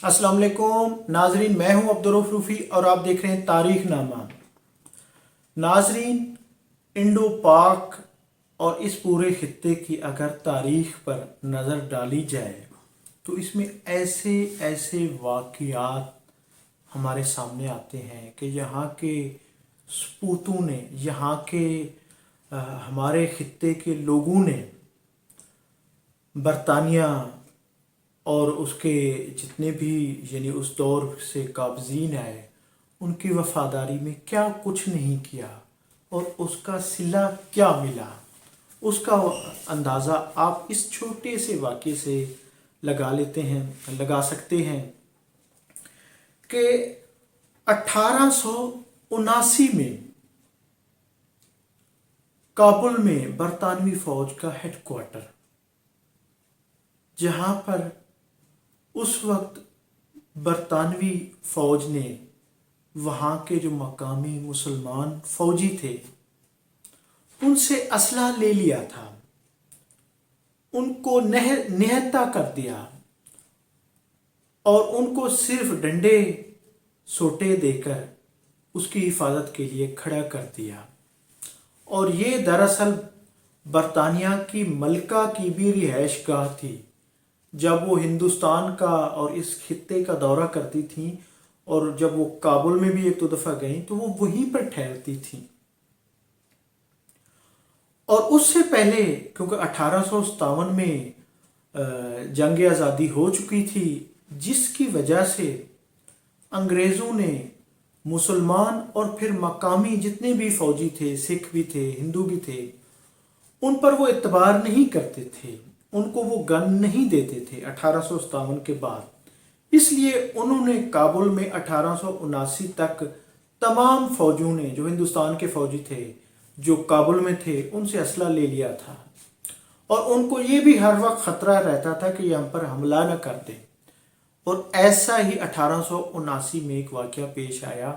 अस्सलाम वालेकुम नाजरीन, मैं हूं अब्दुर्रऊफ रूफ़ी और आप देख रहे हैं तारीख नामा। नाजरीन, इंडो पाक और इस पूरे खित्ते की अगर तारीख पर नज़र डाली जाए तो इसमें ऐसे ऐसे वाक़ियात हमारे सामने आते हैं कि यहाँ के सपूतों ने, यहाँ के हमारे खित्ते के लोगों ने बरतानिया और उसके जितने भी यानी उस दौर से काबजीन आए उनकी वफादारी में क्या कुछ नहीं किया और उसका सिला क्या मिला, उसका अंदाज़ा आप इस छोटे से वाक़े से लगा सकते हैं कि 1879 में काबुल में बरतानवी फ़ौज का हेडक्वार्टर, जहाँ पर उस वक्त बरतानवी फ़ौज ने वहाँ के जो मकामी मुसलमान फ़ौजी थे उनसे असला ले लिया था, उनको निहत्ता कर दिया और उनको सिर्फ डंडे सोटे देकर उसकी हिफाजत के लिए खड़ा कर दिया। और ये दरअसल बरतानिया की मलका की भी रिहाइश गाह थी। जब वो हिंदुस्तान का और इस खित्ते का दौरा करती थी और जब वो काबुल में भी एक दो दफ़ा गई तो वो वहीं पर ठहरती थी। और उससे पहले क्योंकि 1857 में जंग आज़ादी हो चुकी थी, जिसकी वजह से अंग्रेज़ों ने मुसलमान और फिर मकामी जितने भी फ़ौजी थे, सिख भी थे, हिंदू भी थे, उन पर वो एतबार नहीं करते थे, उनको वो गन नहीं देते थे 1857 के बाद। इसलिए उन्होंने काबुल में 1879 तक तमाम फ़ौजों ने, जो हिंदुस्तान के फ़ौजी थे जो काबुल में थे, उनसे असला ले लिया था और उनको ये भी हर वक्त ख़तरा रहता था कि ये हम पर हमला न कर दें। और ऐसा ही 1879 में एक वाक़या पेश आया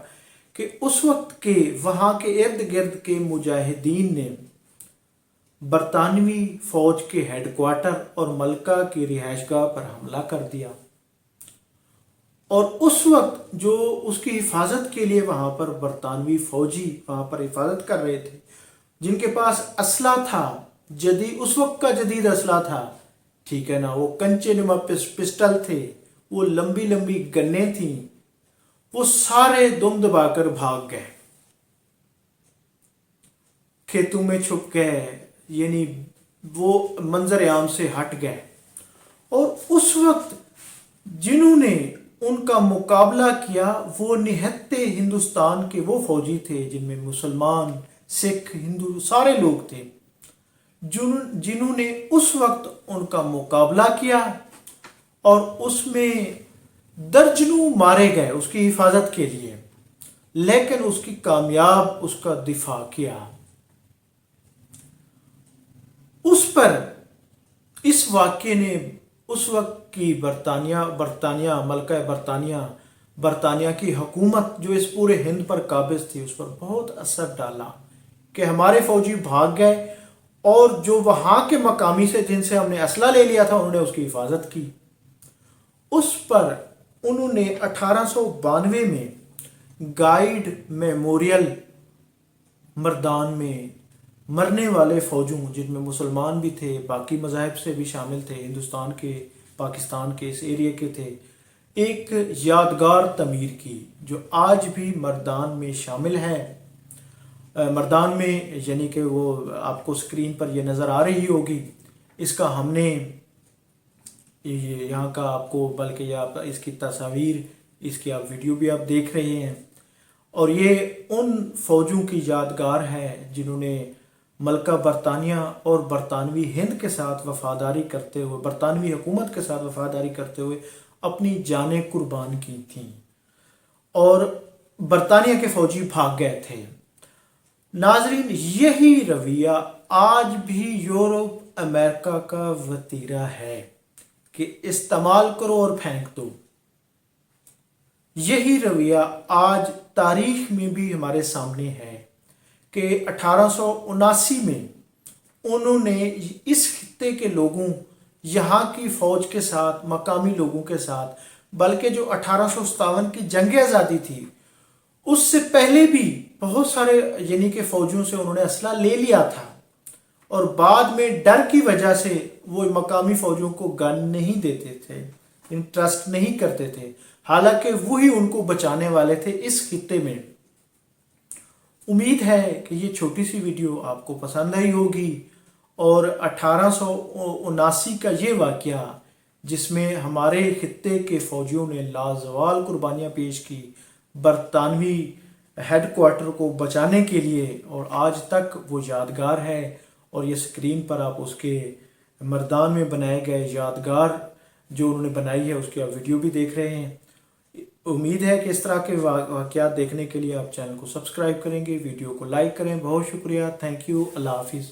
कि उस वक्त के वहाँ के इर्द गिर्द के मुजाहिदीन ने बरतानवी फ़ौज के हेडक्वार्टर और मलका की रिहाइशगाह पर हमला कर दिया। और उस वक्त जो उसकी हिफाजत के लिए वहाँ पर बरतानवी फ़ौजी वहाँ पर हिफाजत कर रहे थे, जिनके पास असला था, उस वक्त का जदीद असला था, ठीक है ना, वो कंचे नुमा पिस्टल थे, वो लंबी लंबी गन्ने थी, वो सारे दुम दबाकर भाग गए, खेतों में छुप गए, यानी वो मंजर आम से हट गए। और उस वक्त जिन्होंने उनका मुकाबला किया वो निहत्ते हिंदुस्तान के वो फौजी थे जिनमें मुसलमान, सिख, हिंदू सारे लोग थे, जिन्होंने उस वक्त उनका मुकाबला किया और उसमें दर्जनों मारे गए उसकी हिफाजत के लिए, लेकिन उसकी कामयाब उसका दिफा किया। उस पर इस वाक़े ने उस वक्त की बरतानिया की हुकूमत जो इस पूरे हिंद पर काबिज थी उस पर बहुत असर डाला कि हमारे फौजी भाग गए और जो वहाँ के मकामी से जिनसे हमने असला ले लिया था उन्होंने उसकी हिफाजत की। उस पर उन्होंने 1892 में गाइड मेमोरियल मर्दान में मरने वाले फ़ौजों, जिनमें मुसलमान भी थे, बाकी मज़ाहब से भी शामिल थे, हिंदुस्तान के, पाकिस्तान के इस एरिया के थे, एक यादगार तमीर की जो आज भी मर्दान में शामिल है। मर्दान में यानी कि वो आपको स्क्रीन पर ये नज़र आ रही होगी, इसका हमने यहाँ का आपको, बल्कि आप इसकी तस्वीर, इसकी आप वीडियो भी आप देख रहे हैं। और ये उन फ़ौजों की यादगार है जिन्होंने मलका बरतानिया और बरतानवी हिंद के साथ वफ़ादारी करते हुए, बरतानवी हुकूमत के साथ वफ़ादारी करते हुए अपनी जानें कुर्बान की थीं और बरतानिया के फ़ौजी भाग गए थे। नाजरीन, यही रवैया आज भी यूरोप, अमेरिका का वतीरा है कि इस्तेमाल करो और फेंक दो। यही रवैया आज तारीख में भी हमारे सामने है कि 1879 में उन्होंने इस खित्ते के लोगों, यहाँ की फ़ौज के साथ, मकामी लोगों के साथ बल्कि जो 1857 की जंग आज़ादी थी उससे पहले भी बहुत सारे यानी कि फौजियों से उन्होंने असला ले लिया था, और बाद में डर की वजह से वो मकामी फौजियों को गन नहीं देते थे, इंटरेस्ट नहीं करते थे, हालांकि वही उनको बचाने वाले थे इस खित्ते में। उम्मीद है कि ये छोटी सी वीडियो आपको पसंद आई होगी, और 1879 का ये वाक़या जिसमें हमारे खित्ते के फौजियों ने लाजवाल कुर्बानियाँ पेश की बरतानवी हेडक्वार्टर को बचाने के लिए, और आज तक वो यादगार है। और ये स्क्रीन पर आप उसके मर्दान में बनाए गए यादगार जो उन्होंने बनाई है उसकी आप वीडियो भी देख रहे हैं। उम्मीद है कि इस तरह के वाक़यात देखने के लिए आप चैनल को सब्सक्राइब करेंगे, वीडियो को लाइक करें। बहुत शुक्रिया, थैंक यू, अल्लाह हाफिज़।